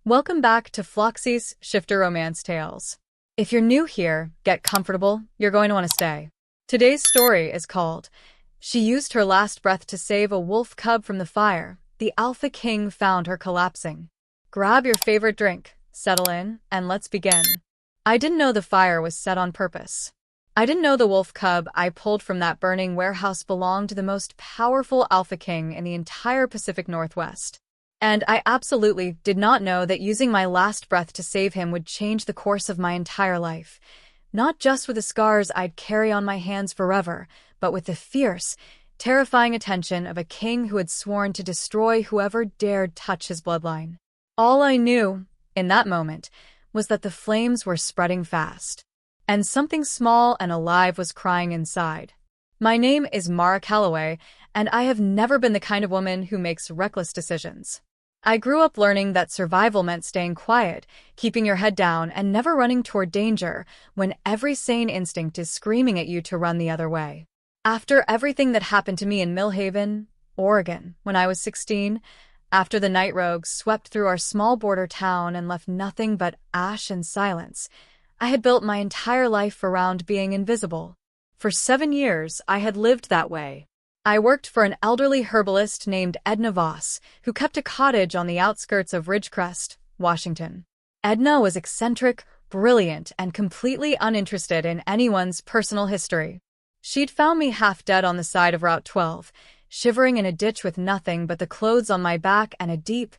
Welcome back to Floxy's Shifter Romance Tales. If you're new here, get comfortable, you're going to want to stay. Today's story is called She Used Her Last Breath to Save a Wolf Cub from the Fire. The Alpha King Found Her Collapsing. Grab your favorite drink, settle in, and let's begin. I didn't know the fire was set on purpose. I didn't know the wolf cub I pulled from that burning warehouse belonged to the most powerful Alpha King in the entire Pacific Northwest. And I absolutely did not know that using my last breath to save him would change the course of my entire life. Not just with the scars I'd carry on my hands forever, but with the fierce, terrifying attention of a king who had sworn to destroy whoever dared touch his bloodline. All I knew, in that moment, was that the flames were spreading fast, and something small and alive was crying inside. My name is Calloway, and I have never been the kind of woman who makes reckless decisions. I grew up learning that survival meant staying quiet, keeping your head down, and never running toward danger when every sane instinct is screaming at you to run the other way. After everything that happened to me in Millhaven, Oregon, when I was 16, after the night rogues swept through our small border town and left nothing but ash and silence, I had built my entire life around being invisible. For 7 years, I had lived that way. I worked for an elderly herbalist named Edna Voss, who kept a cottage on the outskirts of Ridgecrest, Washington. Edna was eccentric, brilliant, and completely uninterested in anyone's personal history. She'd found me half dead on the side of Route 12, shivering in a ditch with nothing but the clothes on my back and a deep,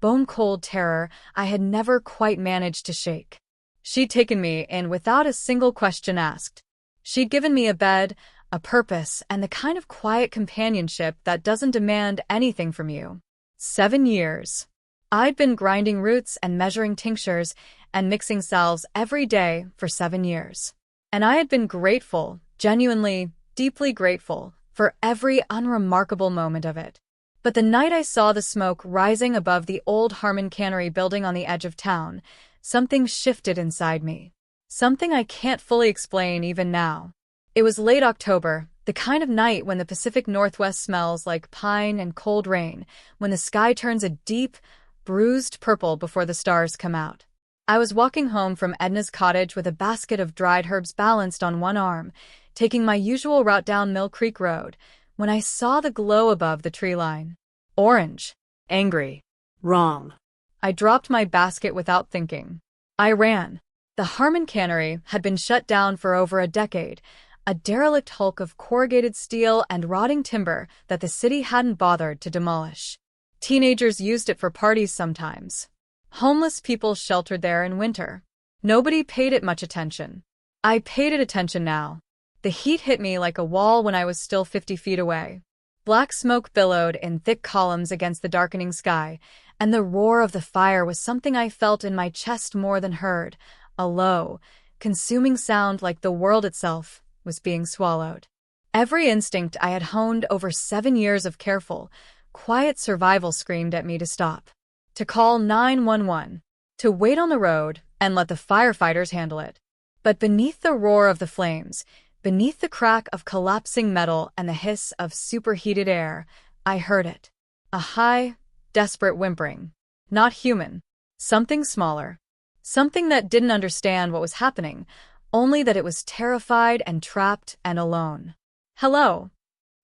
bone-cold terror I had never quite managed to shake. She'd taken me in without a single question asked. She'd given me a bed, a purpose, and the kind of quiet companionship that doesn't demand anything from you. 7 years. I'd been grinding roots and measuring tinctures and mixing salves every day for 7 years. And I had been grateful, genuinely, deeply grateful, for every unremarkable moment of it. But the night I saw the smoke rising above the old Harmon cannery building on the edge of town, something shifted inside me. Something I can't fully explain even now. It was late October, the kind of night when the Pacific Northwest smells like pine and cold rain, when the sky turns a deep, bruised purple before the stars come out. I was walking home from Edna's cottage with a basket of dried herbs balanced on one arm, taking my usual route down Mill Creek Road, when I saw the glow above the tree line. Orange. Angry. Wrong. I dropped my basket without thinking. I ran. The Harmon cannery had been shut down for over a decade, a derelict hulk of corrugated steel and rotting timber that the city hadn't bothered to demolish. Teenagers used it for parties sometimes. Homeless people sheltered there in winter. Nobody paid it much attention. I paid it attention now. The heat hit me like a wall when I was still 50 feet away. Black smoke billowed in thick columns against the darkening sky, and the roar of the fire was something I felt in my chest more than heard, a low, consuming sound like the world itself was being swallowed. Every instinct I had honed over 7 years of careful, quiet survival screamed at me to stop, to call 911, to wait on the road and let the firefighters handle it. But beneath the roar of the flames, beneath the crack of collapsing metal and the hiss of superheated air, I heard it. A high, desperate whimpering. Not human. Something smaller. Something that didn't understand what was happening, only that it was terrified and trapped and alone. Hello.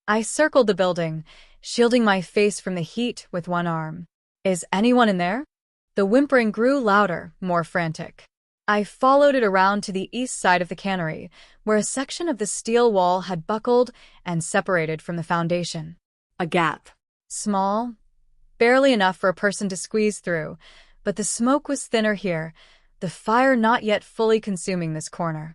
I circled the building, shielding my face from the heat with one arm. Is anyone in there? The whimpering grew louder, more frantic. I followed it around to the east side of the cannery, where a section of the steel wall had buckled and separated from the foundation. A gap. Small, barely enough for a person to squeeze through, but the smoke was thinner here, the fire not yet fully consuming this corner.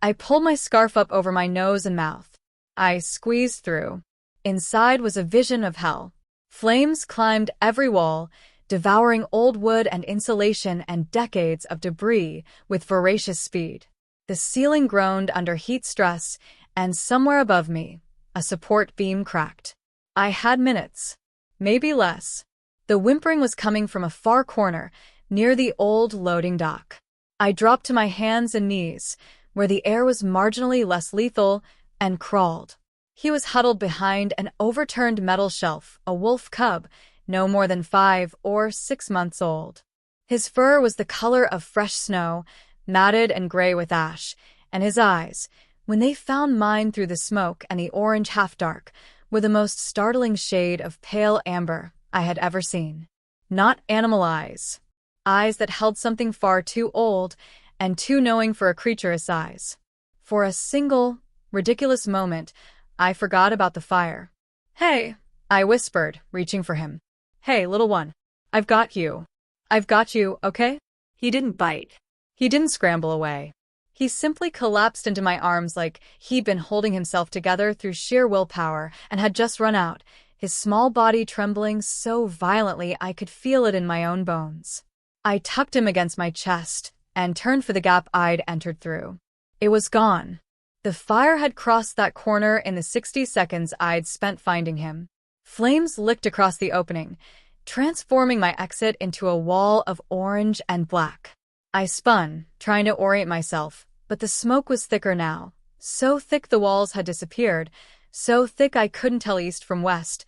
I pulled my scarf up over my nose and mouth. I squeezed through. Inside was a vision of hell. Flames climbed every wall, devouring old wood and insulation and decades of debris with voracious speed. The ceiling groaned under heat stress, and somewhere above me, a support beam cracked. I had minutes. Maybe less. The whimpering was coming from a far corner, near the old loading dock. I dropped to my hands and knees, where the air was marginally less lethal, and crawled. He was huddled behind an overturned metal shelf, a wolf cub, no more than 5 or 6 months old. His fur was the color of fresh snow, matted and gray with ash, and his eyes, when they found mine through the smoke and the orange half-dark, were the most startling shade of pale amber I had ever seen. Not animal eyes. Eyes that held something far too old and too knowing for a creature his size. For a single, ridiculous moment, I forgot about the fire. "Hey," I whispered, reaching for him. "Hey, little one. I've got you. I've got you, okay?" He didn't bite. He didn't scramble away. He simply collapsed into my arms like he'd been holding himself together through sheer willpower and had just run out, his small body trembling so violently I could feel it in my own bones. I tucked him against my chest and turned for the gap I'd entered through. It was gone. The fire had crossed that corner in the 60 seconds I'd spent finding him. Flames licked across the opening, transforming my exit into a wall of orange and black. I spun, trying to orient myself, but the smoke was thicker now. So thick the walls had disappeared, so thick I couldn't tell east from west,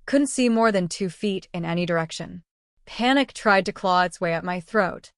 couldn't see more than 2 feet in any direction. Panic tried to claw its way up my throat.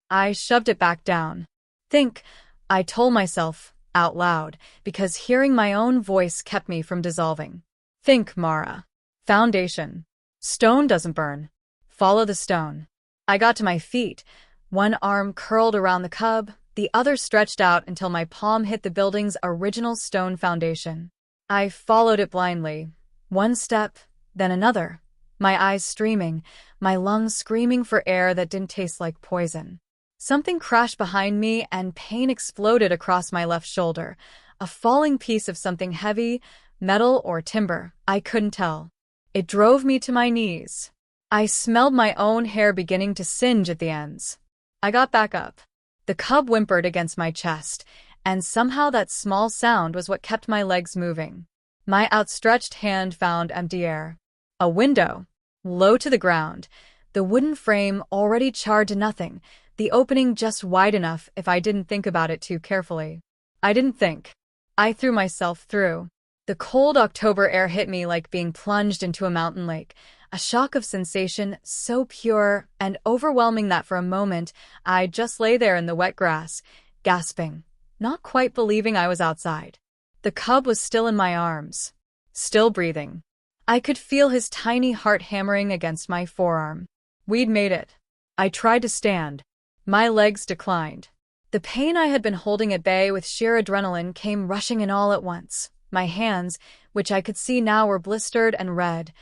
I shoved it back down. "Think," I told myself, out loud, because hearing my own voice kept me from dissolving. "Think, Mara. Foundation. Stone doesn't burn. Follow the stone." I got to my feet, one arm curled around the cub, the other stretched out until my palm hit the building's original stone foundation. I followed it blindly, one step, then another, my eyes streaming, my lungs screaming for air that didn't taste like poison. Something crashed behind me and pain exploded across my left shoulder, a falling piece of something heavy, metal or timber, I couldn't tell. It drove me to my knees. I smelled my own hair beginning to singe at the ends. I got back up. The cub whimpered against my chest, and somehow that small sound was what kept my legs moving. My outstretched hand found empty air. A window, low to the ground, the wooden frame already charred to nothing, the opening just wide enough if I didn't think about it too carefully. I didn't think. I threw myself through. The cold October air hit me like being plunged into a mountain lake, a shock of sensation so pure and overwhelming that for a moment I just lay there in the wet grass, gasping, not quite believing I was outside. The cub was still in my arms, still breathing. I could feel his tiny heart hammering against my forearm. We'd made it. I tried to stand. My legs declined. The pain I had been holding at bay with sheer adrenaline came rushing in all at once. My hands, which I could see now were blistered and red.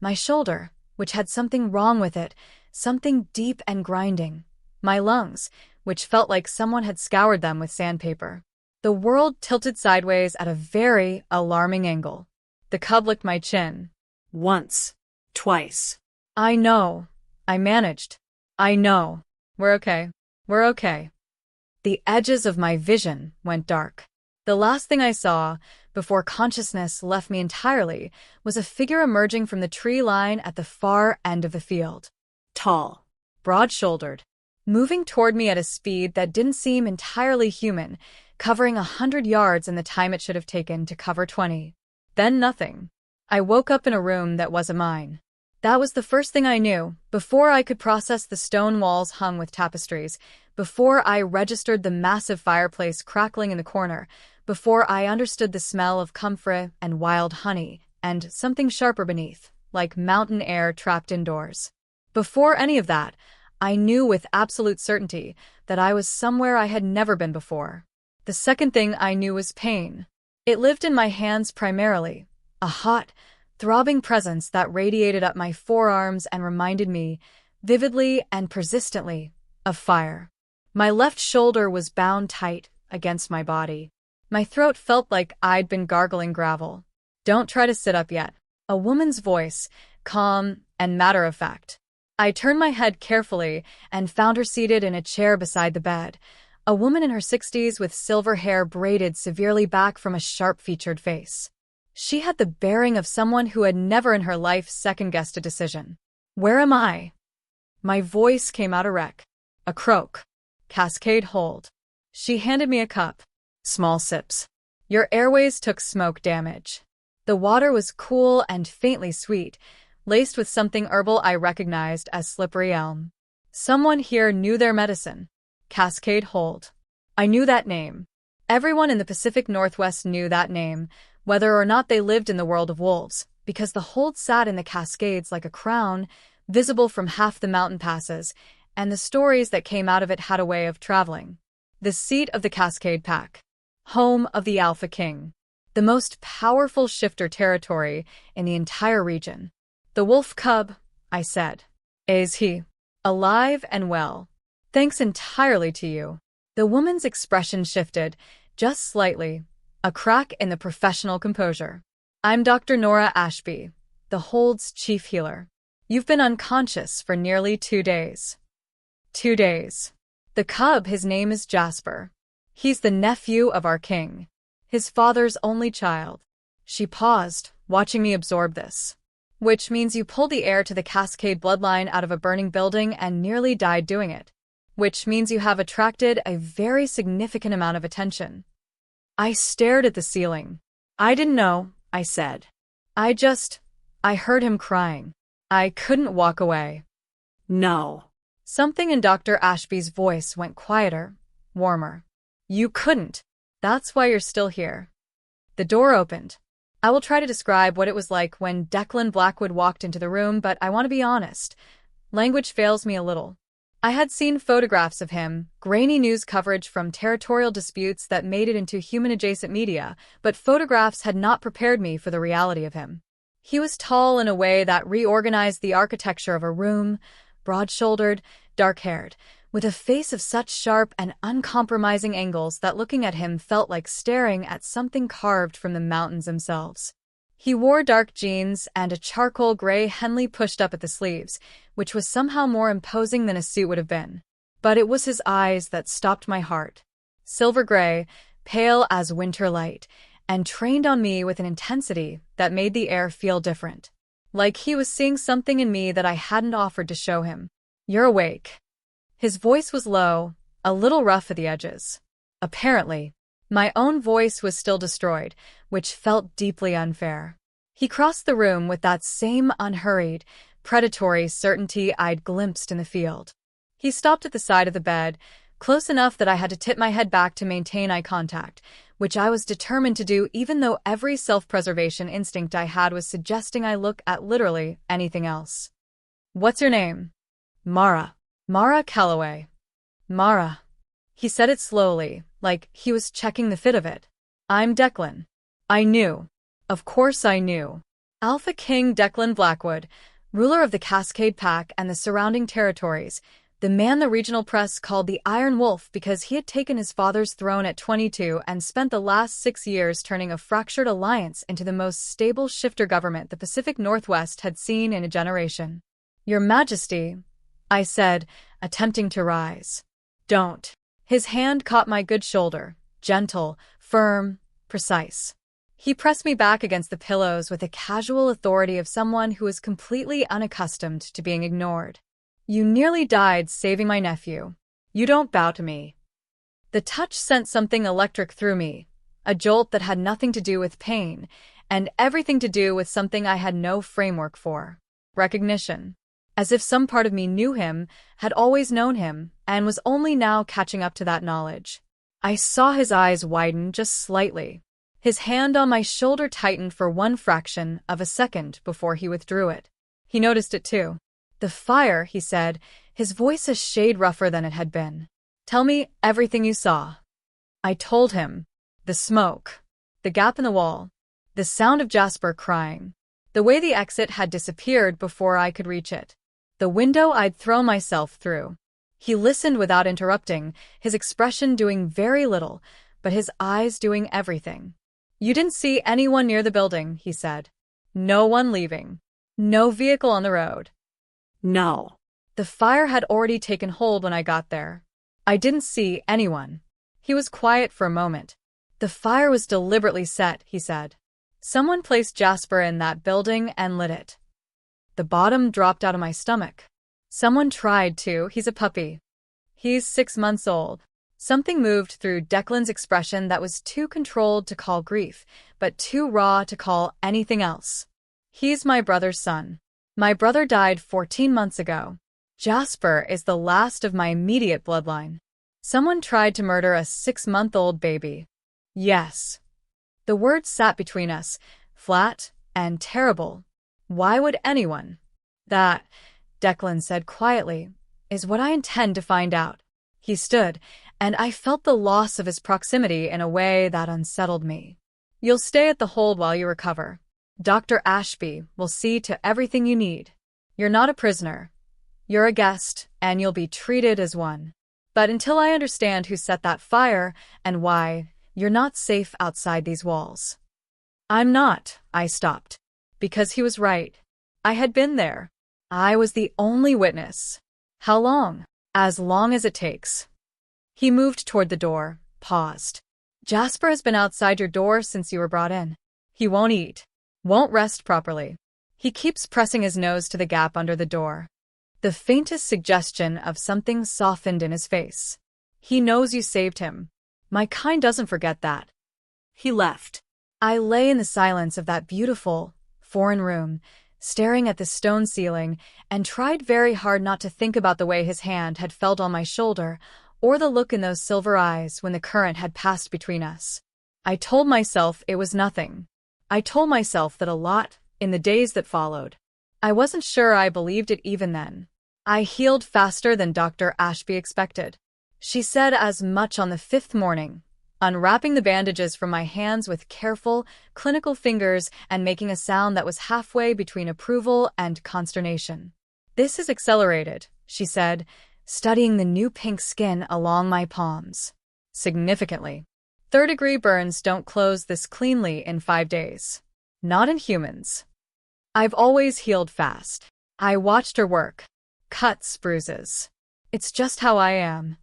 My shoulder, which had something wrong with it, something deep and grinding. My lungs, which felt like someone had scoured them with sandpaper. The world tilted sideways at a very alarming angle. The cub licked my chin. Once. Twice. "I know. I managed. I know. We're okay. We're okay." The edges of my vision went dark. The last thing I saw, before consciousness left me entirely, was a figure emerging from the tree line at the far end of the field. Tall. Broad-shouldered. Moving toward me at a speed that didn't seem entirely human, covering 100 yards in the time it should have taken to cover 20. Then nothing. I woke up in a room that wasn't mine. That was the first thing I knew, before I could process the stone walls hung with tapestries, before I registered the massive fireplace crackling in the corner, before I understood the smell of comfrey and wild honey, and something sharper beneath, like mountain air trapped indoors. Before any of that, I knew with absolute certainty that I was somewhere I had never been before. The second thing I knew was pain. It lived in my hands primarily, a hot, throbbing presence that radiated up my forearms and reminded me, vividly and persistently, of fire. My left shoulder was bound tight against my body. My throat felt like I'd been gargling gravel. "Don't try to sit up yet." A woman's voice, calm and matter-of-fact. I turned my head carefully and found her seated in a chair beside the bed, a woman in her 60s with silver hair braided severely back from a sharp-featured face. She had the bearing of someone who had never in her life second-guessed a decision. "Where am I?" My voice came out a wreck. A croak. Cascade hold. She handed me a cup. Small sips. "Your airways took smoke damage." The water was cool and faintly sweet, laced with something herbal I recognized as slippery elm. Someone here knew their medicine. Cascade Hold. I knew that name. Everyone in the Pacific Northwest knew that name, whether or not they lived in the world of wolves, because the hold sat in the Cascades like a crown, visible from half the mountain passes, and the stories that came out of it had a way of traveling. The seat of the Cascade Pack. Home of the Alpha King. The most powerful shifter territory in the entire region. The wolf cub, I said. Is he alive and well? Thanks entirely to you. The woman's expression shifted, just slightly, a crack in the professional composure. I'm Dr. Nora Ashby, the Hold's chief healer. You've been unconscious for nearly 2 days. 2 days. The cub, his name is Jasper. He's the nephew of our king, his father's only child. She paused, watching me absorb this. Which means you pulled the heir to the Cascade bloodline out of a burning building and nearly died doing it. Which means you have attracted a very significant amount of attention. I stared at the ceiling. I didn't know, I said. I heard him crying. I couldn't walk away. No. Something in Dr. Ashby's voice went quieter, warmer. You couldn't. That's why you're still here. The door opened. I will try to describe what it was like when Declan Blackwood walked into the room, but I want to be honest. Language fails me a little. I had seen photographs of him, grainy news coverage from territorial disputes that made it into human-adjacent media, but photographs had not prepared me for the reality of him. He was tall in a way that reorganized the architecture of a room, broad-shouldered, dark-haired, with a face of such sharp and uncompromising angles that looking at him felt like staring at something carved from the mountains themselves. He wore dark jeans and a charcoal gray Henley pushed up at the sleeves, which was somehow more imposing than a suit would have been. But it was his eyes that stopped my heart. Silver gray, pale as winter light, and trained on me with an intensity that made the air feel different. Like he was seeing something in me that I hadn't offered to show him. You're awake. His voice was low, a little rough at the edges. Apparently, my own voice was still destroyed, which felt deeply unfair. He crossed the room with that same unhurried, predatory certainty I'd glimpsed in the field. He stopped at the side of the bed, close enough that I had to tip my head back to maintain eye contact, which I was determined to do even though every self-preservation instinct I had was suggesting I look at literally anything else. What's your name? Mara. Mara Calloway. Mara. He said it slowly, like he was checking the fit of it. I'm Declan. I knew. Of course I knew. Alpha King Declan Blackwood, ruler of the Cascade Pack and the surrounding territories, the man the regional press called the Iron Wolf because he had taken his father's throne at 22 and spent the last 6 years turning a fractured alliance into the most stable shifter government the Pacific Northwest had seen in a generation. Your Majesty, I said, attempting to rise. Don't. His hand caught my good shoulder, gentle, firm, precise. He pressed me back against the pillows with the casual authority of someone who is completely unaccustomed to being ignored. You nearly died saving my nephew. You don't bow to me. The touch sent something electric through me, a jolt that had nothing to do with pain, and everything to do with something I had no framework for. Recognition. As if some part of me knew him, had always known him, and was only now catching up to that knowledge. I saw his eyes widen just slightly. His hand on my shoulder tightened for one fraction of a second before he withdrew it. He noticed it too. The fire, he said, his voice a shade rougher than it had been. Tell me everything you saw. I told him. The smoke. The gap in the wall. The sound of Jasper crying. The way the exit had disappeared before I could reach it. The window I'd thrown myself through. He listened without interrupting, his expression doing very little, but his eyes doing everything. You didn't see anyone near the building, he said. No one leaving. No vehicle on the road. No. The fire had already taken hold when I got there. I didn't see anyone. He was quiet for a moment. The fire was deliberately set, he said. Someone placed Jasper in that building and lit it. The bottom dropped out of my stomach. Someone tried to. He's a puppy. He's 6 months old. Something moved through Declan's expression that was too controlled to call grief, but too raw to call anything else. He's my brother's son. My brother died 14 months ago. Jasper is the last of my immediate bloodline. Someone tried to murder a 6-month-old baby. Yes. The words sat between us, flat and terrible. Why would anyone? That, Declan said quietly, is what I intend to find out. He stood, and I felt the loss of his proximity in a way that unsettled me. You'll stay at the hold while you recover. Dr. Ashby will see to everything you need. You're not a prisoner. You're a guest, and you'll be treated as one. But until I understand who set that fire and why, you're not safe outside these walls. I'm not, I stopped. Because he was right. I had been there. I was the only witness. How long? As long as it takes. He moved toward the door, paused. Jasper has been outside your door since you were brought in. He won't eat. Won't rest properly. He keeps pressing his nose to the gap under the door. The faintest suggestion of something softened in his face. He knows you saved him. My kind doesn't forget that. He left. I lay in the silence of that beautiful, foreign room, staring at the stone ceiling, and tried very hard not to think about the way his hand had felt on my shoulder, or the look in those silver eyes when the current had passed between us. I told myself it was nothing. I told myself that a lot, in the days that followed. I wasn't sure I believed it even then. I healed faster than Dr. Ashby expected. She said as much on the 5th morning, unwrapping the bandages from my hands with careful, clinical fingers and making a sound that was halfway between approval and consternation. This is accelerated, she said, studying the new pink skin along my palms. Significantly. 3rd-degree burns don't close this cleanly in 5 days. Not in humans. I've always healed fast. I watched her work. Cuts, bruises. It's just how I am.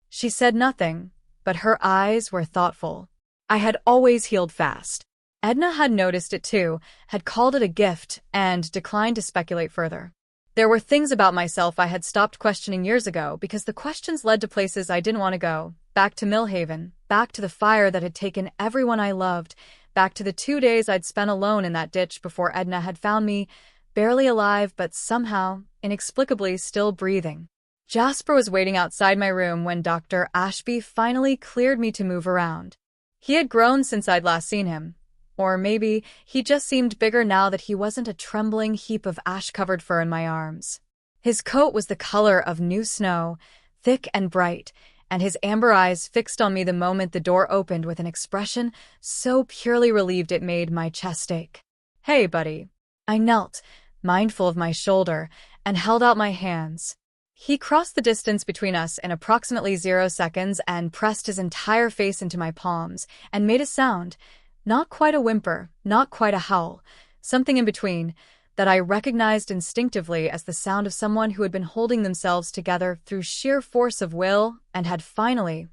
She said nothing, but her eyes were thoughtful. I had always healed fast. Edna had noticed it too, had called it a gift, and declined to speculate further. There were things about myself I had stopped questioning years ago because the questions led to places I didn't want to go. Back to Millhaven, back to the fire that had taken everyone I loved, back to the 2 days I'd spent alone in that ditch before Edna had found me, barely alive but somehow, inexplicably still breathing. Jasper was waiting outside my room when Dr. Ashby finally cleared me to move around. He had grown since I'd last seen him. Or maybe he just seemed bigger now that he wasn't a trembling heap of ash-covered fur in my arms. His coat was the color of new snow, thick and bright, and his amber eyes fixed on me the moment the door opened with an expression so purely relieved it made my chest ache. "Hey, buddy." I knelt, mindful of my shoulder, and held out my hands. He crossed the distance between us in approximately 0 seconds and pressed his entire face into my palms and made a sound, not quite a whimper, not quite a howl, something in between, that I recognized instinctively as the sound of someone who had been holding themselves together through sheer force of will and had finally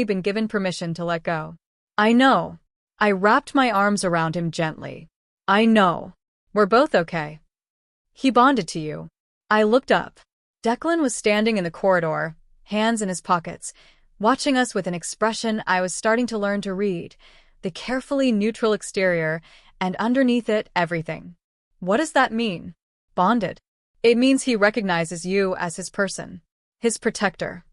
been given permission to let go. I know. I wrapped my arms around him gently. I know. We're both okay. He bonded to you. I looked up. Declan was standing in the corridor, hands in his pockets, watching us with an expression I was starting to learn to read, the carefully neutral exterior, and underneath it, everything. What does that mean? Bonded. It means he recognizes you as his person, his protector.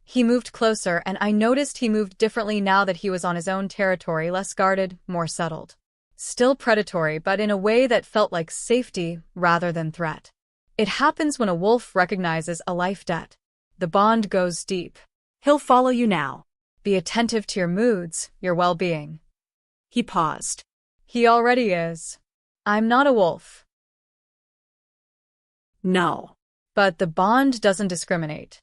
He moved closer, and I noticed he moved differently now that he was on his own territory, less guarded, more settled. Still predatory, but in a way that felt like safety rather than threat. It happens when a wolf recognizes a life debt. The bond goes deep. He'll follow you now. Be attentive to your moods, your well-being. He paused. He already is. I'm not a wolf. No. But the bond doesn't discriminate.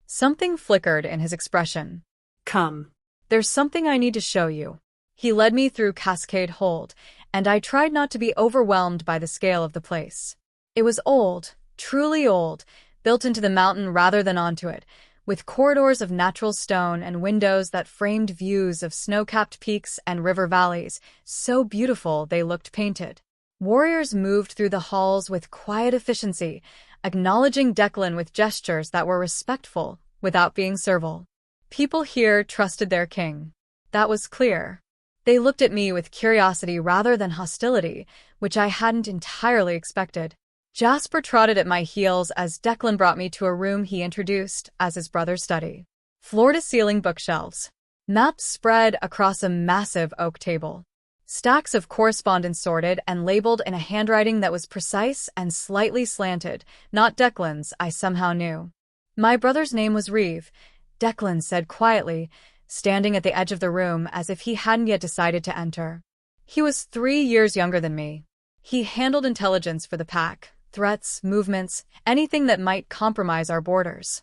Something flickered in his expression. Come. There's something I need to show you. He led me through Cascade Hold, and I tried not to be overwhelmed by the scale of the place. It was old, truly old, built into the mountain rather than onto it, with corridors of natural stone and windows that framed views of snow-capped peaks and river valleys, so beautiful they looked painted. Warriors moved through the halls with quiet efficiency, acknowledging Declan with gestures that were respectful, without being servile. People here trusted their king. That was clear. They looked at me with curiosity rather than hostility, which I hadn't entirely expected. Jasper trotted at my heels as Declan brought me to a room he introduced as his brother's study. Floor-to-ceiling bookshelves. Maps spread across a massive oak table. Stacks of correspondence sorted and labeled in a handwriting that was precise and slightly slanted, not Declan's, I somehow knew. My brother's name was Reeve, Declan said quietly, standing at the edge of the room as if he hadn't yet decided to enter. He was 3 years younger than me. He handled intelligence for the pack, threats, movements, anything that might compromise our borders.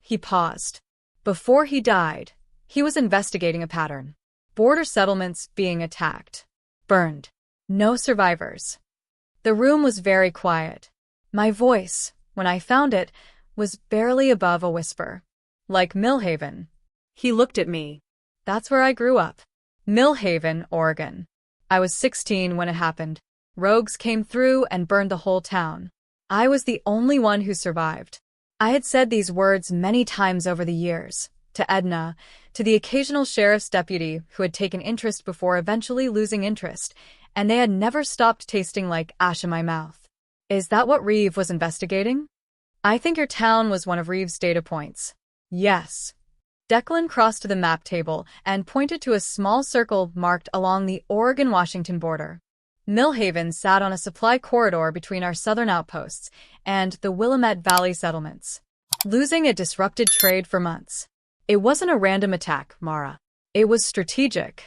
He paused. Before he died, he was investigating a pattern. Border settlements being attacked. Burned. No survivors. The room was very quiet. My voice, when I found it, was barely above a whisper. Like Millhaven. He looked at me. That's where I grew up. Millhaven, Oregon. I was 16 when it happened. Rogues came through and burned the whole town. I was the only one who survived. I had said these words many times over the years. To Edna, to the occasional sheriff's deputy who had taken interest before eventually losing interest, and they had never stopped tasting like ash in my mouth. Is that what Reeve was investigating? I think your town was one of Reeve's data points. Yes. Declan crossed to the map table and pointed to a small circle marked along the Oregon-Washington border. Millhaven sat on a supply corridor between our southern outposts and the Willamette Valley settlements, losing a disrupted trade for months. It wasn't a random attack, Mara. It was strategic.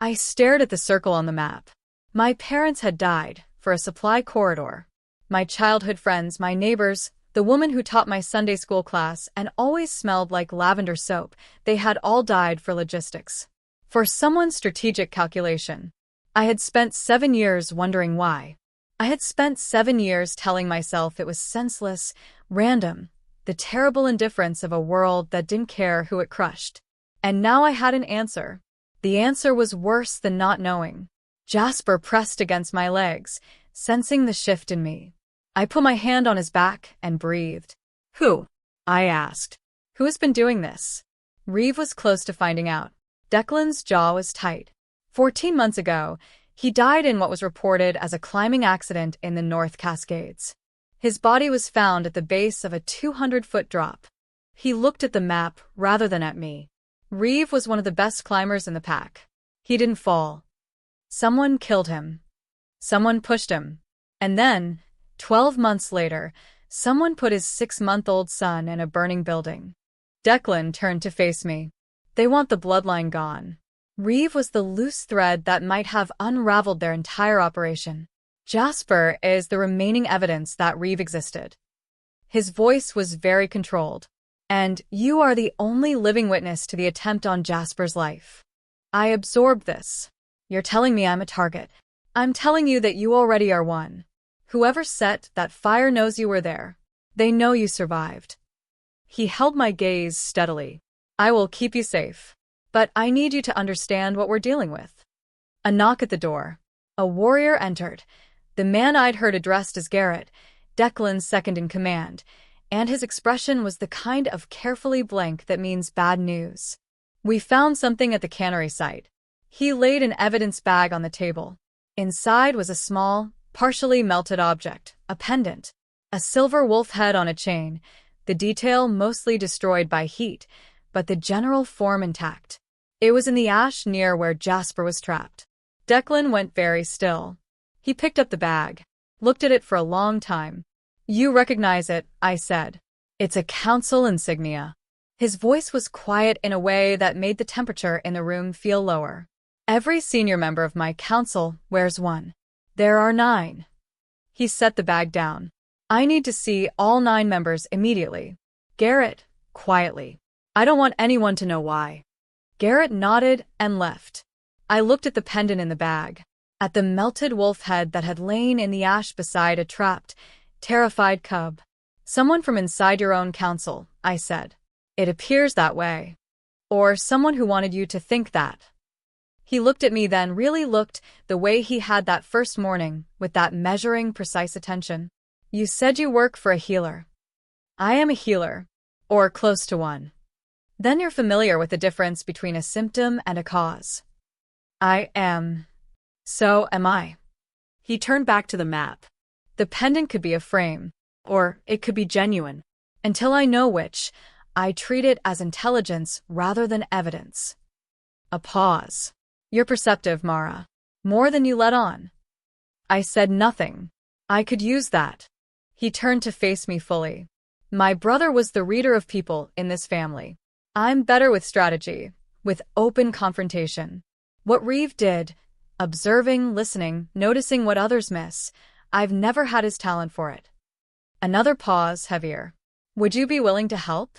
I stared at the circle on the map. My parents had died for a supply corridor. My childhood friends, my neighbors, the woman who taught my Sunday school class and always smelled like lavender soap, they had all died for logistics. For someone's strategic calculation. I had spent 7 years wondering why. I had spent 7 years telling myself it was senseless, random, the terrible indifference of a world that didn't care who it crushed. And now I had an answer. The answer was worse than not knowing. Jasper pressed against my legs, sensing the shift in me. I put my hand on his back and breathed. Who? I asked. Who has been doing this? Reeve was close to finding out. Declan's jaw was tight. 14 months ago, he died in what was reported as a climbing accident in the North Cascades. His body was found at the base of a 200-foot drop. He looked at the map rather than at me. Reeve was one of the best climbers in the pack. He didn't fall. Someone killed him. Someone pushed him. And then, 12 months later, someone put his 6-month-old son in a burning building. Declan turned to face me. They want the bloodline gone. Reeve was the loose thread that might have unraveled their entire operation. Jasper is the remaining evidence that Reeve existed. His voice was very controlled. And you are the only living witness to the attempt on Jasper's life. I absorbed this. You're telling me I'm a target. I'm telling you that you already are one. Whoever set that fire knows you were there. They know you survived. He held my gaze steadily. I will keep you safe. But I need you to understand what we're dealing with. A knock at the door. A warrior entered. The man I'd heard addressed as Garrett, Declan's second in command, and his expression was the kind of carefully blank that means bad news. We found something at the cannery site. He laid an evidence bag on the table. Inside was a small, partially melted object, a pendant, a silver wolf head on a chain, the detail mostly destroyed by heat, but the general form intact. It was in the ash near where Jasper was trapped. Declan went very still. He picked up the bag, looked at it for a long time. You recognize it, I said. It's a council insignia. His voice was quiet in a way that made the temperature in the room feel lower. Every senior member of my council wears one. There are 9. He set the bag down. I need to see all 9 members immediately. Garrett, quietly. I don't want anyone to know why. Garrett nodded and left. I looked at the pendant in the bag, at the melted wolf head that had lain in the ash beside a trapped, terrified cub. Someone from inside your own council, I said. It appears that way. Or someone who wanted you to think that. He looked at me then, really looked the way he had that first morning, with that measuring, precise attention. You said you work for a healer. I am a healer. Or close to one. Then you're familiar with the difference between a symptom and a cause. I am. So am I. He turned back to the map. The pendant could be a frame, Or it could be genuine. until I know which, I treat it as intelligence rather than evidence. A pause. You're perceptive, Mara. More than you let on. I said nothing. I could use that. He turned to face me fully. My brother was the reader of people in this family. I'm better with strategy, with open confrontation. What Reeve did, observing, listening, noticing what others miss, I've never had his talent for it. Another pause, heavier. Would you be willing to help?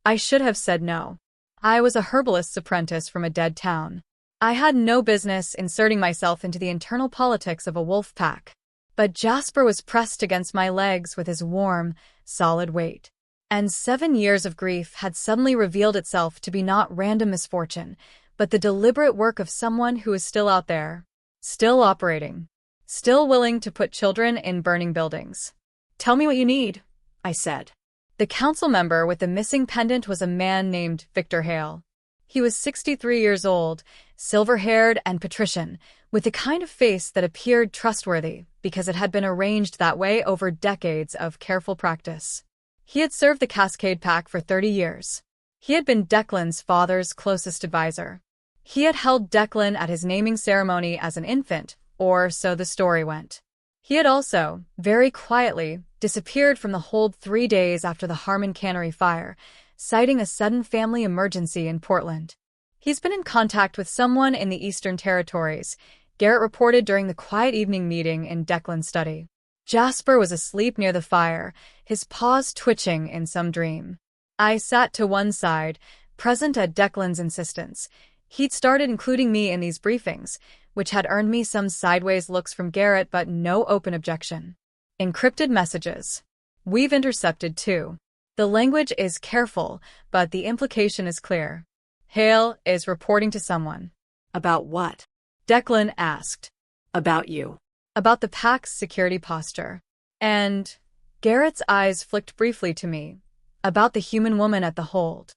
I should have said no. I was a herbalist's apprentice from a dead town. I had no business inserting myself into the internal politics of a wolf pack. But Jasper was pressed against my legs with his warm, solid weight. And 7 years of grief had suddenly revealed itself to be not random misfortune, but the deliberate work of someone who is still out there, still operating, still willing to put children in burning buildings. Tell me what you need, I said. The council member with the missing pendant was a man named Victor Hale. He was 63 years old, silver-haired and patrician, with the kind of face that appeared trustworthy because it had been arranged that way over decades of careful practice. He had served the Cascade Pack for 30 years. He had been Declan's father's closest advisor. He had held Declan at his naming ceremony as an infant, or so the story went. He had also, very quietly, disappeared from the hold 3 days after the Harmon Cannery fire, citing a sudden family emergency in Portland. He's been in contact with someone in the Eastern Territories, Garrett reported during the quiet evening meeting in Declan's study. Jasper was asleep near the fire, his paws twitching in some dream. I sat to one side, present at Declan's insistence. He'd started including me in these briefings, which had earned me some sideways looks from Garrett but no open objection. Encrypted messages. We've intercepted too. The language is careful, but the implication is clear. Hale is reporting to someone. About what? Declan asked. About you. About the pack's security posture. And Garrett's eyes flicked briefly to me. About the human woman at the hold.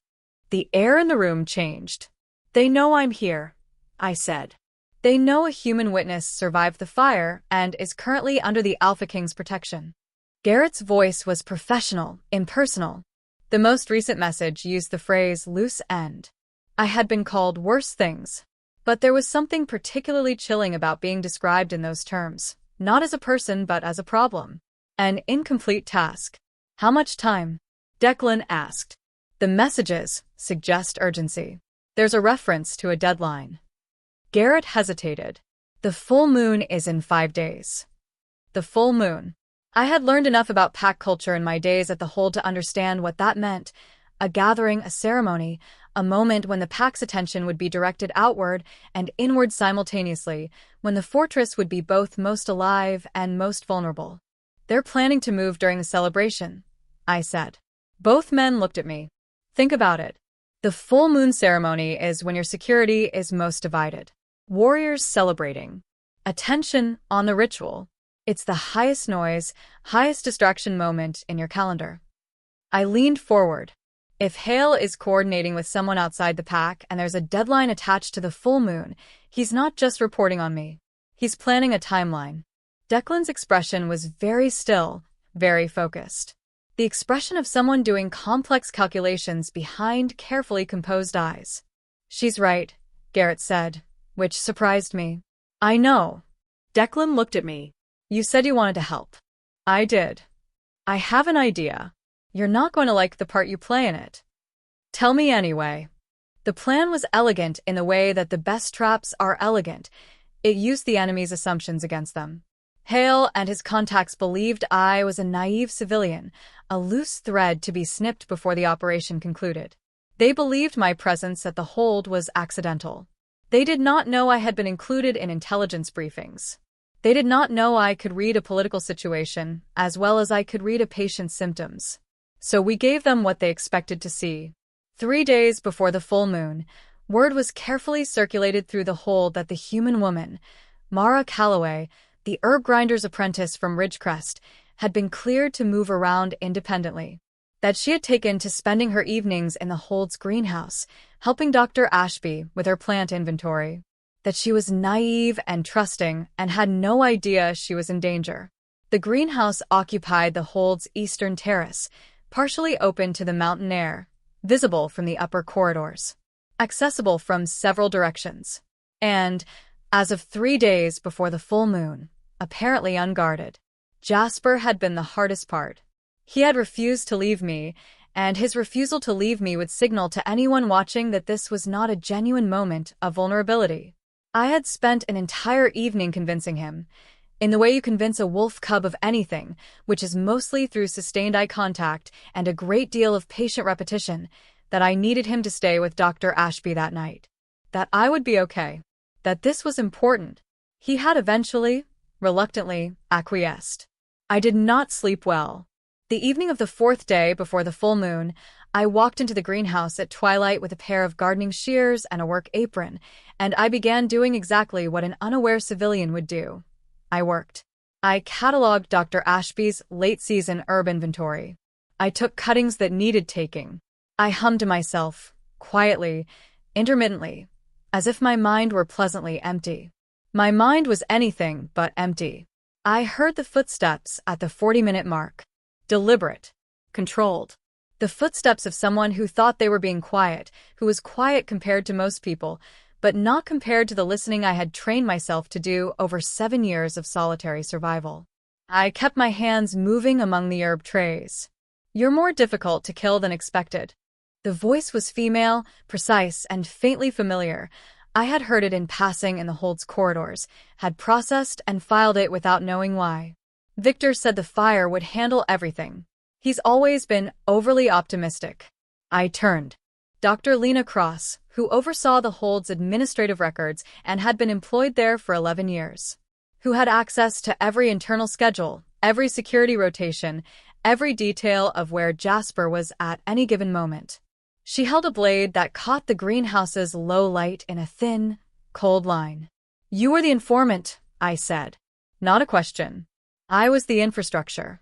The air in the room changed. They know I'm here, I said. They know a human witness survived the fire and is currently under the alphaking's protection. Garrett's voice was professional, impersonal. The most recent message used the phrase loose end. I had been called worse things. But there was something particularly chilling about being described in those terms, not as a person but as a problem. An incomplete task. How much time? Declan asked. The messages suggest urgency. There's a reference to a deadline. Garrett hesitated. The full moon is in 5 days. The full moon. I had learned enough about pack culture in my days at the hold to understand what that meant. A gathering, a ceremony, a moment when the pack's attention would be directed outward and inward simultaneously, when the fortress would be both most alive and most vulnerable. They're planning to move during the celebration, I said. Both men looked at me. Think about it. The full moon ceremony is when your security is most divided. Warriors celebrating. Attention on the ritual. It's the highest noise, highest distraction moment in your calendar. I leaned forward. If Hale is coordinating with someone outside the pack and there's a deadline attached to the full moon, he's not just reporting on me. He's planning a timeline. Declan's expression was very still, very focused. The expression of someone doing complex calculations behind carefully composed eyes. She's right, Garrett said, which surprised me. I know. Declan looked at me. You said you wanted to help. I did. I have an idea. You're not going to like the part you play in it. Tell me anyway. The plan was elegant in the way that the best traps are elegant. It used the enemy's assumptions against them. Hale and his contacts believed I was a naive civilian, a loose thread to be snipped before the operation concluded. They believed my presence at the hold was accidental. They did not know I had been included in intelligence briefings. They did not know I could read a political situation as well as I could read a patient's symptoms. So we gave them what they expected to see. 3 days before the full moon, word was carefully circulated through the hold that the human woman, Mara Calloway, the herb grinder's apprentice from Ridgecrest, had been cleared to move around independently. That she had taken to spending her evenings in the hold's greenhouse, helping Dr. Ashby with her plant inventory. That she was naive and trusting and had no idea she was in danger. The The greenhouse occupied the hold's eastern terrace, partially open to the mountain air, visible from the upper corridors, accessible from several directions, and, as of 3 days before the full moon, apparently unguarded. Jasper had been the hardest part. He had refused to leave me, and his refusal to leave me would signal to anyone watching that this was not a genuine moment of vulnerability. I had spent an entire evening convincing him, in the way you convince a wolf cub of anything, which is mostly through sustained eye contact and a great deal of patient repetition, that I needed him to stay with Dr. Ashby that night. That I would be okay. That this was important. He had eventually, reluctantly, acquiesced. I did not sleep well. The evening of the 4th day before the full moon, I walked into the greenhouse at twilight with a pair of gardening shears and a work apron, and I began doing exactly what an unaware civilian would do. I worked. I cataloged Dr. Ashby's late-season herb inventory. I took cuttings that needed taking. I hummed to myself, quietly, intermittently, as if my mind were pleasantly empty. My mind was anything but empty. I heard the footsteps at the 40-minute mark. Deliberate. Controlled. The footsteps of someone who thought they were being quiet, who was quiet compared to most people, but not compared to the listening I had trained myself to do over 7 years of solitary survival. I kept my hands moving among the herb trays. You're more difficult to kill than expected. The voice was female, precise, and faintly familiar. I had heard it in passing in the hold's corridors, had processed and filed it without knowing why. Victor said the fire would handle everything. He's always been overly optimistic. I turned. Dr. Lena Cross, who oversaw the hold's administrative records and had been employed there for 11 years, who had access to every internal schedule, every security rotation, every detail of where Jasper was at any given moment. She held a blade that caught the greenhouse's low light in a thin, cold line. "You were the informant," I said. Not a question. I was the infrastructure.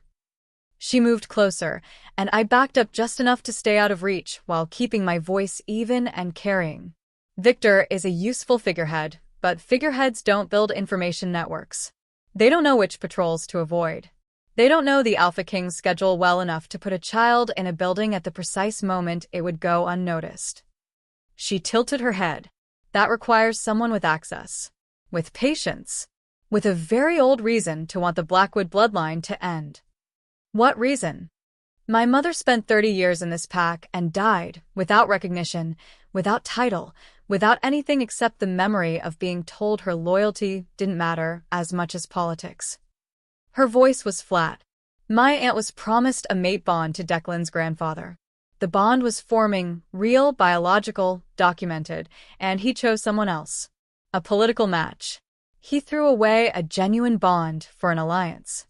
She moved closer, and I backed up just enough to stay out of reach while keeping my voice even and carrying. Victor is a useful figurehead, but figureheads don't build information networks. They don't know which patrols to avoid. They don't know the alphaking's schedule well enough to put a child in a building at the precise moment it would go unnoticed. She tilted her head. That requires someone with access. With patience. With a very old reason to want the Blackwood bloodline to end. What reason? My mother spent 30 years in this pack and died, without recognition, without title, without anything except the memory of being told her loyalty didn't matter as much as politics. Her voice was flat. My aunt was promised a mate bond to Declan's grandfather. The bond was forming, real, biological, documented, and he chose someone else. A political match. He threw away a genuine bond for an alliance.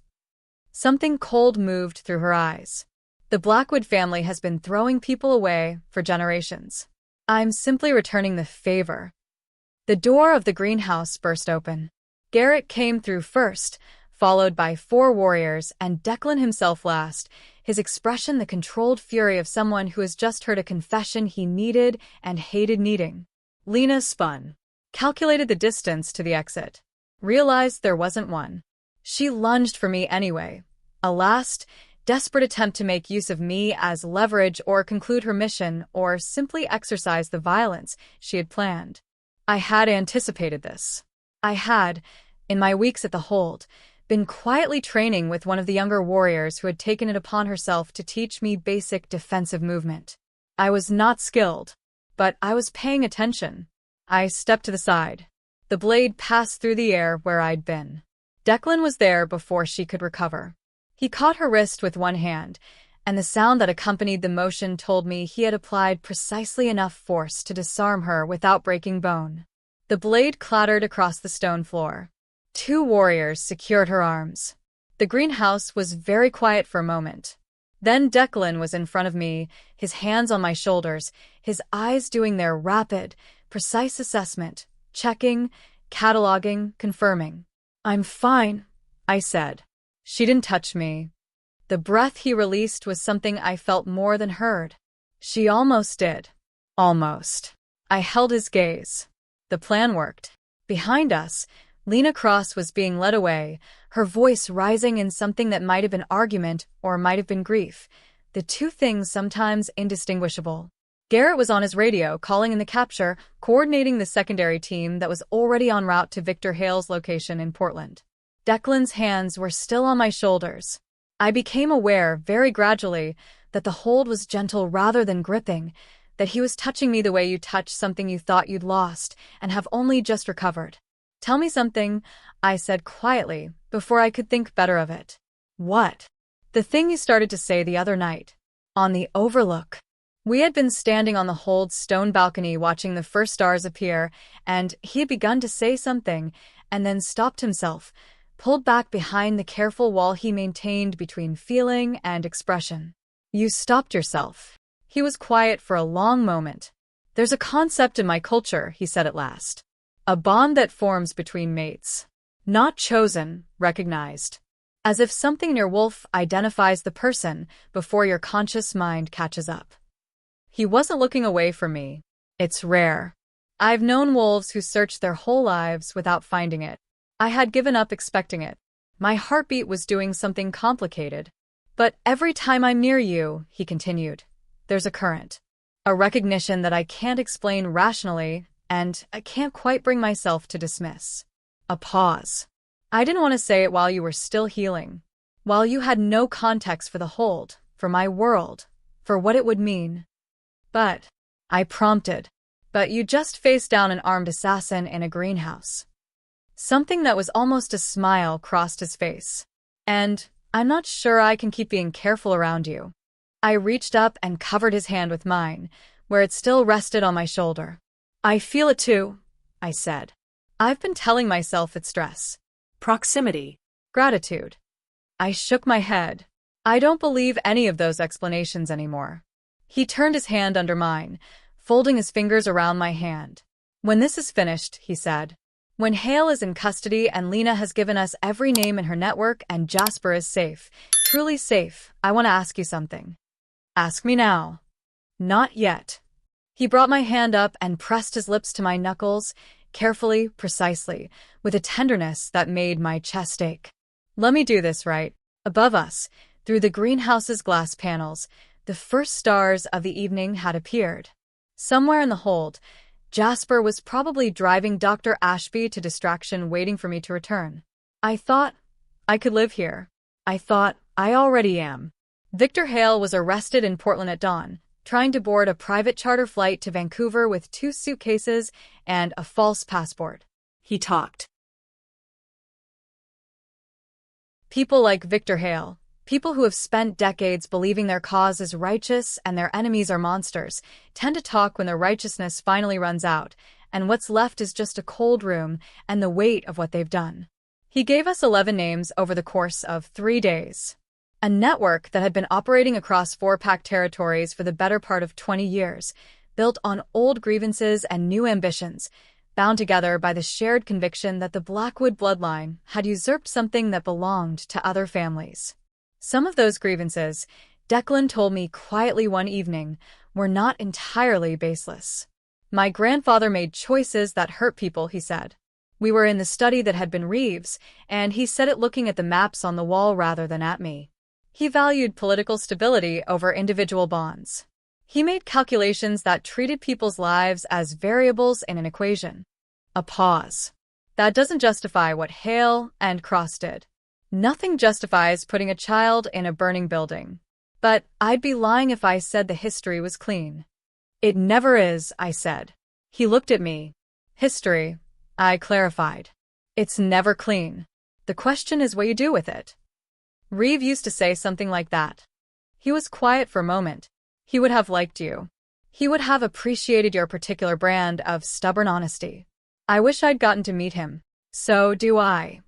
Something cold moved through her eyes. The Blackwood family has been throwing people away for generations. I'm simply returning the favor. The door of the greenhouse burst open. Garrett came through first, followed by 4 warriors and Declan himself last, his expression the controlled fury of someone who has just heard a confession he needed and hated needing. Lena spun. Calculated the distance to the exit. Realized there wasn't one. She lunged for me anyway. A last, desperate attempt to make use of me as leverage or conclude her mission or simply exercise the violence she had planned. I had anticipated this. I had, in my weeks at the hold, been quietly training with one of the younger warriors who had taken it upon herself to teach me basic defensive movement. I was not skilled, but I was paying attention. I stepped to the side. The blade passed through the air where I'd been. Declan was there before she could recover. He caught her wrist with one hand, and the sound that accompanied the motion told me he had applied precisely enough force to disarm her without breaking bone. The blade clattered across the stone floor. 2 warriors secured her arms. The greenhouse was very quiet for a moment. Then Declan was in front of me, his hands on my shoulders, his eyes doing their rapid, precise assessment, checking, cataloging, confirming. "I'm fine," I said. She didn't touch me. The breath he released was something I felt more than heard. She almost did. Almost. I held his gaze. The plan worked. Behind us, Lena Cross was being led away, her voice rising in something that might have been argument or might have been grief, the two things sometimes indistinguishable. Garrett was on his radio, calling in the capture, coordinating the secondary team that was already en route to Victor Hale's location in Portland. Declan's hands were still on my shoulders. I became aware, very gradually, that the hold was gentle rather than gripping, that he was touching me the way you touch something you thought you'd lost and have only just recovered. "Tell me something," I said quietly, before I could think better of it. "What?" "The thing you started to say the other night. On the overlook." We had been standing on the hold's stone balcony watching the first stars appear, and he had begun to say something, and then stopped himself, pulled back behind the careful wall he maintained between feeling and expression. "You stopped yourself." He was quiet for a long moment. "There's a concept in my culture," he said at last. "A bond that forms between mates. Not chosen, recognized. As if something in your wolf identifies the person before your conscious mind catches up." He wasn't looking away from me. "It's rare. I've known wolves who searched their whole lives without finding it. I had given up expecting it. My heartbeat was doing something complicated. But every time I'm near you," he continued, "there's a current. A recognition that I can't explain rationally, and I can't quite bring myself to dismiss." A pause. "I didn't want to say it while you were still healing. While you had no context for the hold, for my world, for what it would mean. But," I prompted, "but you just faced down an armed assassin in a greenhouse." Something that was almost a smile crossed his face. "And I'm not sure I can keep being careful around you." I reached up and covered his hand with mine, where it still rested on my shoulder. "I feel it too," I said. "I've been telling myself it's stress. Proximity. Gratitude." I shook my head. "I don't believe any of those explanations anymore." He turned his hand under mine, folding his fingers around my hand. "When this is finished," he said, "when Hale is in custody and Lena has given us every name in her network and Jasper is safe, truly safe, I want to ask you something." "Ask me now." "Not yet." He brought my hand up and pressed his lips to my knuckles, carefully, precisely, with a tenderness that made my chest ache. "Let me do this right." Above us, through the greenhouse's glass panels, the first stars of the evening had appeared. Somewhere in the hold, Jasper was probably driving Dr. Ashby to distraction, waiting for me to return. I thought I could live here. I thought I already am. Victor Hale was arrested in Portland at dawn, trying to board a private charter flight to Vancouver with 2 suitcases and a false passport. He talked. People like Victor Hale, people who have spent decades believing their cause is righteous and their enemies are monsters, tend to talk when their righteousness finally runs out, and what's left is just a cold room and the weight of what they've done. He gave us 11 names over the course of 3 days. A network that had been operating across 4-pack territories for the better part of 20 years, built on old grievances and new ambitions, bound together by the shared conviction that the Blackwood bloodline had usurped something that belonged to other families. Some of those grievances, Declan told me quietly one evening, were not entirely baseless. "My grandfather made choices that hurt people," he said. We were in the study that had been Reeves', and he said it looking at the maps on the wall rather than at me. He valued political stability over individual bonds. He made calculations that treated people's lives as variables in an equation. A pause. "That doesn't justify what Hale and Cross did. Nothing justifies putting a child in a burning building. But I'd be lying if I said the history was clean." "It never is," I said. He looked at me. "History," I clarified. "It's never clean. The question is what you do with it." Reeve used to say something like that. He was quiet for a moment. "He would have liked you. He would have appreciated your particular brand of stubborn honesty." I wish I'd gotten to meet him. So do I.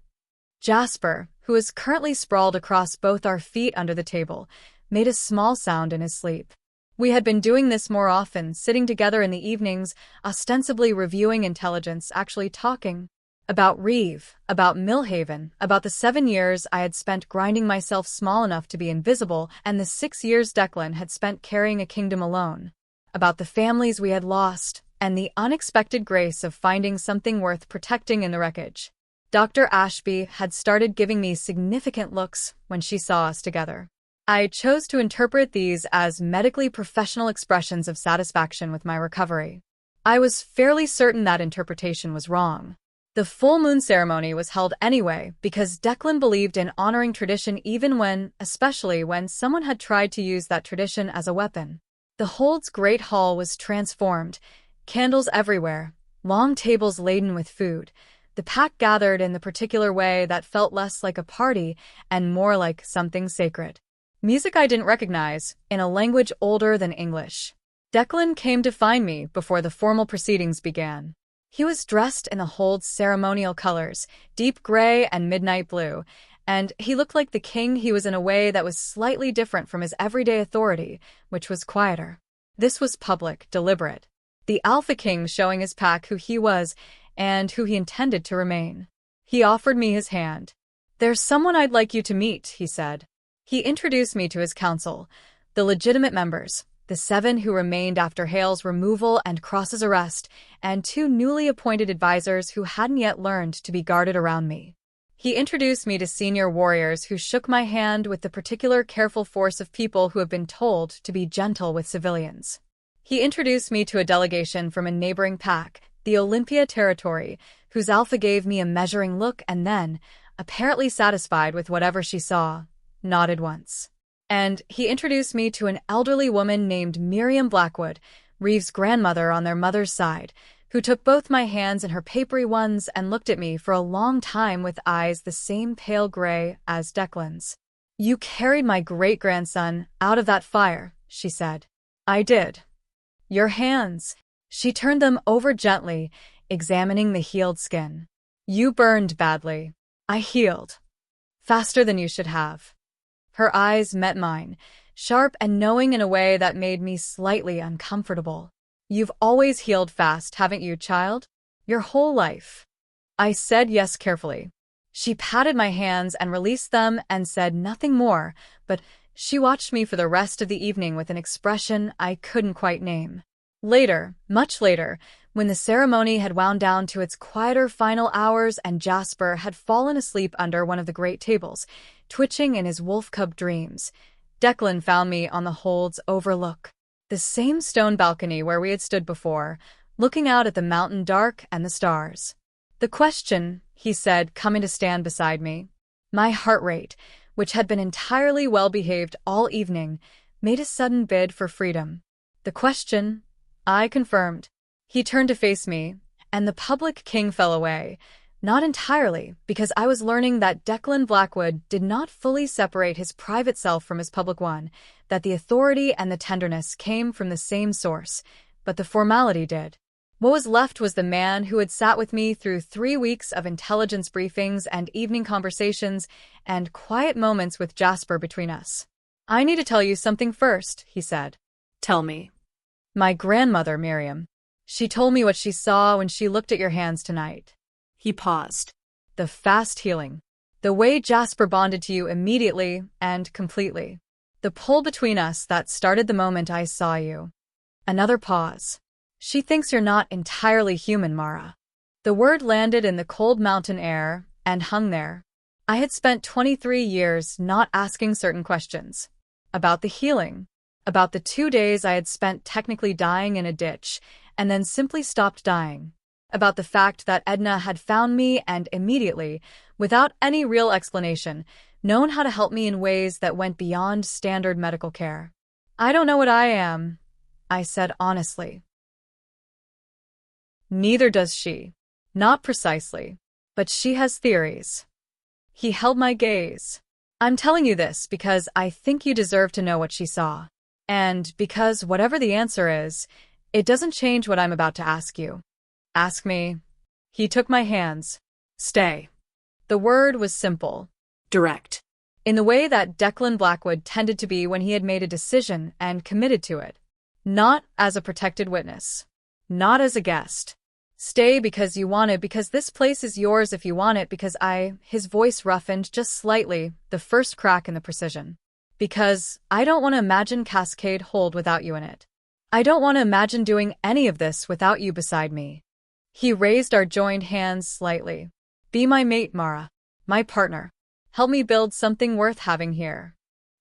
Jasper, who is currently sprawled across both our feet under the table, made a small sound in his sleep. We had been doing this more often, sitting together in the evenings, ostensibly reviewing intelligence, actually talking. About Reeve, about Millhaven, about the 7 years I had spent grinding myself small enough to be invisible and the 6 years Declan had spent carrying a kingdom alone. About the families we had lost and the unexpected grace of finding something worth protecting in the wreckage. Dr. Ashby had started giving me significant looks when she saw us together. I chose to interpret these as medically professional expressions of satisfaction with my recovery. I was fairly certain that interpretation was wrong. The full moon ceremony was held anyway because Declan believed in honoring tradition especially when someone had tried to use that tradition as a weapon. The Hold's great hall was transformed, candles everywhere, long tables laden with food. The pack gathered in the particular way that felt less like a party and more like something sacred. Music I didn't recognize, in a language older than English. Declan came to find me before the formal proceedings began. He was dressed in the Hold's ceremonial colors, deep gray and midnight blue, and he looked like the king he was in a way that was slightly different from his everyday authority, which was quieter. This was public, deliberate. The alphaking showing his pack who he was and who he intended to remain. He offered me his hand. "There's someone I'd like you to meet," he said. He introduced me to his council, the legitimate members, the 7 who remained after Hale's removal and Cross's arrest, and 2 newly appointed advisors who hadn't yet learned to be guarded around me. He introduced me to senior warriors who shook my hand with the particular careful force of people who have been told to be gentle with civilians. He introduced me to a delegation from a neighboring pack, the Olympia territory, whose alpha gave me a measuring look and then, apparently satisfied with whatever she saw, nodded once. And he introduced me to an elderly woman named Miriam Blackwood, Reeve's grandmother on their mother's side, who took both my hands in her papery ones and looked at me for a long time with eyes the same pale gray as Declan's. "You carried my great-grandson out of that fire," she said. "I did." "Your hands." She turned them over gently, examining the healed skin. "You burned badly." "I healed. Faster than you should have." Her eyes met mine, sharp and knowing in a way that made me slightly uncomfortable. "You've always healed fast, haven't you, child? Your whole life." I said yes carefully. She patted my hands and released them and said nothing more, but she watched me for the rest of the evening with an expression I couldn't quite name. Later, much later, when the ceremony had wound down to its quieter final hours and Jasper had fallen asleep under one of the great tables, twitching in his wolf cub dreams, Declan found me on the Hold's overlook. The same stone balcony where we had stood before, looking out at the mountain dark and the stars. "The question," he said, coming to stand beside me. My heart rate, which had been entirely well-behaved all evening, made a sudden bid for freedom. "The question," I confirmed. He turned to face me, and the public king fell away. Not entirely, because I was learning that Declan Blackwood did not fully separate his private self from his public one, that the authority and the tenderness came from the same source, but the formality did. What was left was the man who had sat with me through 3 weeks of intelligence briefings and evening conversations and quiet moments with Jasper between us. "I need to tell you something first," he said. "Tell me." "My grandmother, Miriam. She told me what she saw when she looked at your hands tonight." He paused. "The fast healing. The way Jasper bonded to you immediately and completely. The pull between us that started the moment I saw you." Another pause. "She thinks you're not entirely human, Mara." The word landed in the cold mountain air and hung there. I had spent 23 years not asking certain questions. About the healing. About the 2 days I had spent technically dying in a ditch and then simply stopped dying. About the fact that Edna had found me and immediately, without any real explanation, known how to help me in ways that went beyond standard medical care. "I don't know what I am," I said honestly. "Neither does she. Not precisely. But she has theories." He held my gaze. "I'm telling you this because I think you deserve to know what she saw. And because whatever the answer is, it doesn't change what I'm about to ask you." "Ask me." He took my hands. "Stay." The word was simple. Direct. In the way that Declan Blackwood tended to be when he had made a decision and committed to it. Not as a protected witness. Not as a guest. "Stay because you want it, because this place is yours if you want it, because his voice roughened just slightly, the first crack in the precision. "Because I don't want to imagine Cascade Hold without you in it. I don't want to imagine doing any of this without you beside me." He raised our joined hands slightly. Be my mate, Mara. My partner. Help me build something worth having here.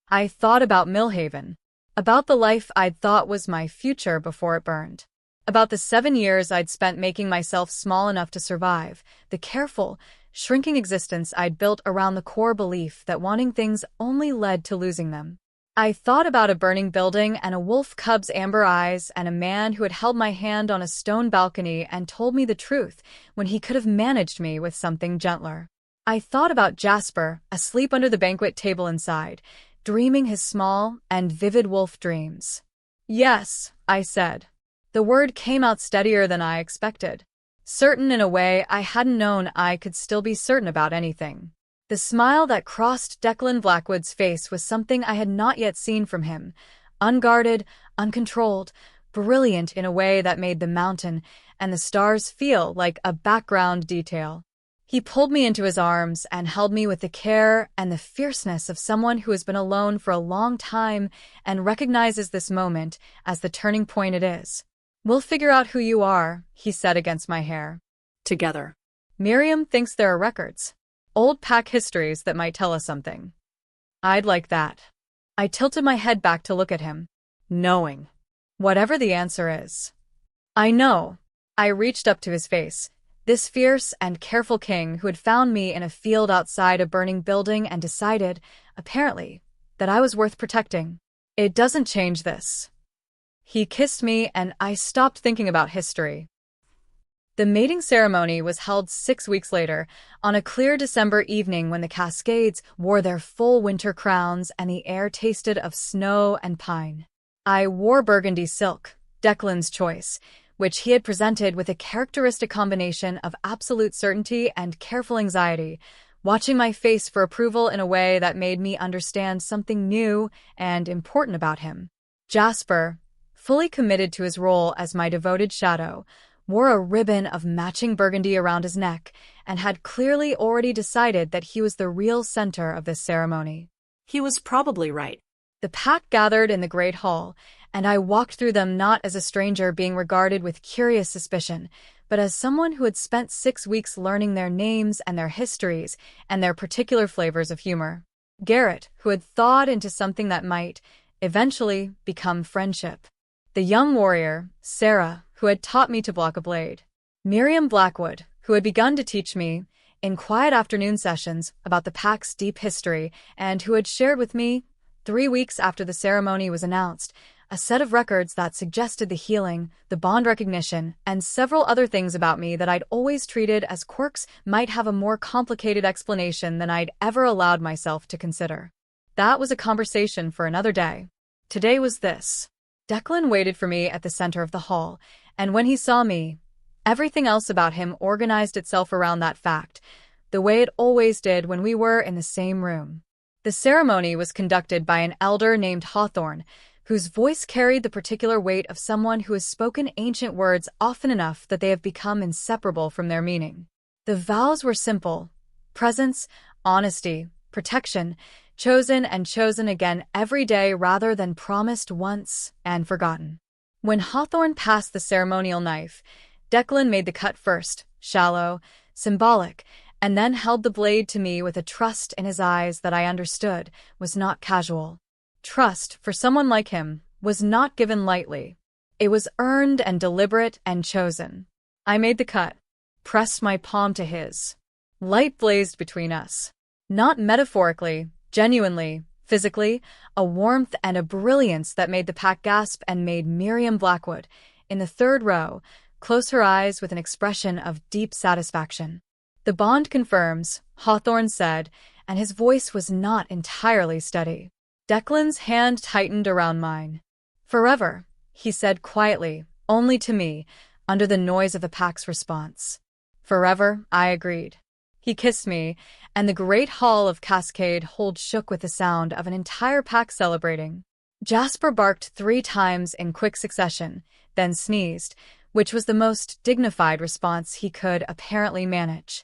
I thought about Millhaven. About the life I'd thought was my future before it burned. About the 7 years I'd spent making myself small enough to survive. The careful, shrinking existence I'd built around the core belief that wanting things only led to losing them. I thought about a burning building and a wolf cub's amber eyes and a man who had held my hand on a stone balcony and told me the truth when he could have managed me with something gentler. I thought about Jasper, asleep under the banquet table inside, dreaming his small and vivid wolf dreams. Yes, I said. The word came out steadier than I expected. Certain in a way I hadn't known I could still be certain about anything. The smile that crossed Declan Blackwood's face was something I had not yet seen from him. Unguarded, uncontrolled, brilliant in a way that made the mountain and the stars feel like a background detail. He pulled me into his arms and held me with the care and the fierceness of someone who has been alone for a long time and recognizes this moment as the turning point it is. We'll figure out who you are, he said against my hair. Together. Miriam thinks there are records. Old pack histories that might tell us something. I'd like that. I tilted my head back to look at him, knowing. Whatever the answer is. I know. I reached up to his face. This fierce and careful king who had found me in a field outside a burning building and decided, apparently, that I was worth protecting. It doesn't change this. He kissed me and I stopped thinking about history. The mating ceremony was held 6 weeks later, on a clear December evening when the Cascades wore their full winter crowns and the air tasted of snow and pine. I wore burgundy silk, Declan's choice, which he had presented with a characteristic combination of absolute certainty and careful anxiety, watching my face for approval in a way that made me understand something new and important about him. Jasper, fully committed to his role as my devoted shadow, wore a ribbon of matching burgundy around his neck and had clearly already decided that he was the real center of this ceremony. He was probably right. The pack gathered in the great hall, and I walked through them not as a stranger being regarded with curious suspicion, but as someone who had spent 6 weeks learning their names and their histories and their particular flavors of humor. Garrett, who had thawed into something that might, eventually, become friendship. The young warrior, Sarah, who had taught me to block a blade. Miriam Blackwood, who had begun to teach me, in quiet afternoon sessions, about the pack's deep history, and who had shared with me, 3 weeks after the ceremony was announced, a set of records that suggested the healing, the bond recognition, and several other things about me that I'd always treated as quirks might have a more complicated explanation than I'd ever allowed myself to consider. That was a conversation for another day. Today was this. Declan waited for me at the center of the hall, and when he saw me, everything else about him organized itself around that fact, the way it always did when we were in the same room. The ceremony was conducted by an elder named Hawthorne, whose voice carried the particular weight of someone who has spoken ancient words often enough that they have become inseparable from their meaning. The vows were simple: presence, honesty, protection, chosen and chosen again every day rather than promised once and forgotten. When Hawthorne passed the ceremonial knife, Declan made the cut first, shallow, symbolic, and then held the blade to me with a trust in his eyes that I understood was not casual. Trust, for someone like him, was not given lightly. It was earned and deliberate and chosen. I made the cut, pressed my palm to his. Light blazed between us. Not metaphorically, genuinely, physically, a warmth and a brilliance that made the pack gasp and made Miriam Blackwood, in the third row, close her eyes with an expression of deep satisfaction. The bond confirms, Hawthorne said, and his voice was not entirely steady. Declan's hand tightened around mine. Forever, he said quietly, only to me, under the noise of the pack's response. Forever, I agreed. He kissed me, and the great hall of Cascade Hold shook with the sound of an entire pack celebrating. Jasper barked 3 times in quick succession, then sneezed, which was the most dignified response he could apparently manage.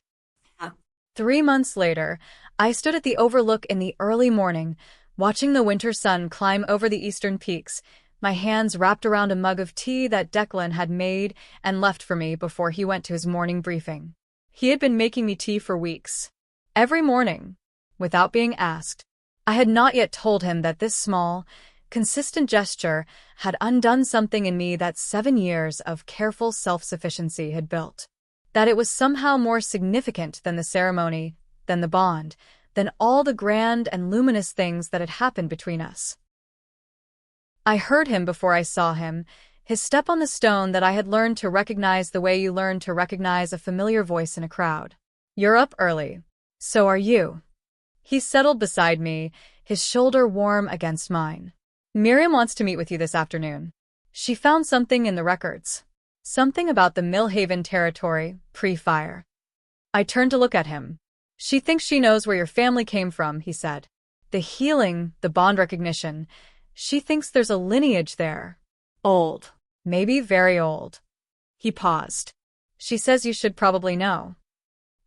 3 months later, I stood at the overlook in the early morning, watching the winter sun climb over the eastern peaks, my hands wrapped around a mug of tea that Declan had made and left for me before he went to his morning briefing. He had been making me tea for weeks. Every morning, without being asked. I had not yet told him that this small, consistent gesture had undone something in me that 7 years of careful self-sufficiency had built. That it was somehow more significant than the ceremony, than the bond, than all the grand and luminous things that had happened between us. I heard him before I saw him, his step on the stone that I had learned to recognize the way you learn to recognize a familiar voice in a crowd. You're up early. So are you. He settled beside me, his shoulder warm against mine. Miriam wants to meet with you this afternoon. She found something in the records. Something about the Millhaven territory, pre-fire. I turned to look at him. She thinks she knows where your family came from, he said. The healing, the bond recognition. She thinks there's a lineage there. Old. Maybe very old. He paused. She says you should probably know.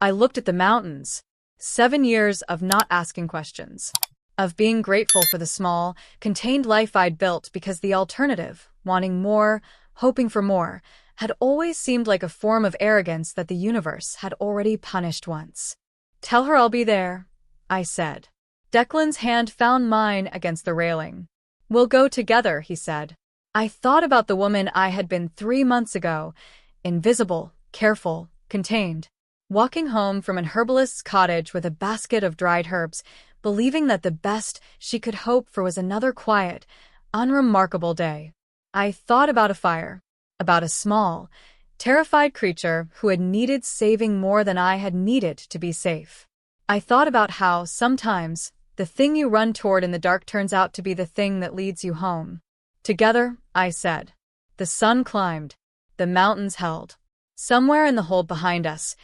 I looked at the mountains. 7 years of not asking questions. Of being grateful for the small, contained life I'd built because the alternative, wanting more, hoping for more, had always seemed like a form of arrogance that the universe had already punished once. Tell her I'll be there, I said. Declan's hand found mine against the railing. We'll go together, he said. I thought about the woman I had been 3 months ago, invisible, careful, contained, walking home from an herbalist's cottage with a basket of dried herbs, believing that the best she could hope for was another quiet, unremarkable day. I thought about a fire, about a small, terrified creature who had needed saving more than I had needed to be safe. I thought about how, sometimes, the thing you run toward in the dark turns out to be the thing that leads you home. Together, I said. The sun climbed. The mountains held. Somewhere in the hold behind us,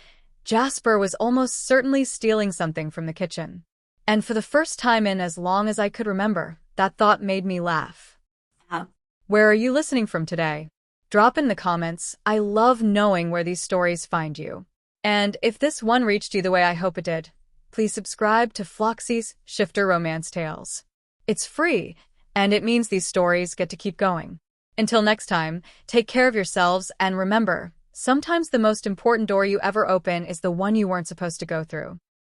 Jasper was almost certainly stealing something from the kitchen. And for the first time in as long as I could remember, that thought made me laugh. Where are you listening from today? Drop in the comments. I love knowing where these stories find you. And if this one reached you the way I hope it did, please subscribe to Floxy's Shifter Romance Tales. It's free, and it means these stories get to keep going. Until next time, take care of yourselves and remember, sometimes the most important door you ever open is the one you weren't supposed to go through.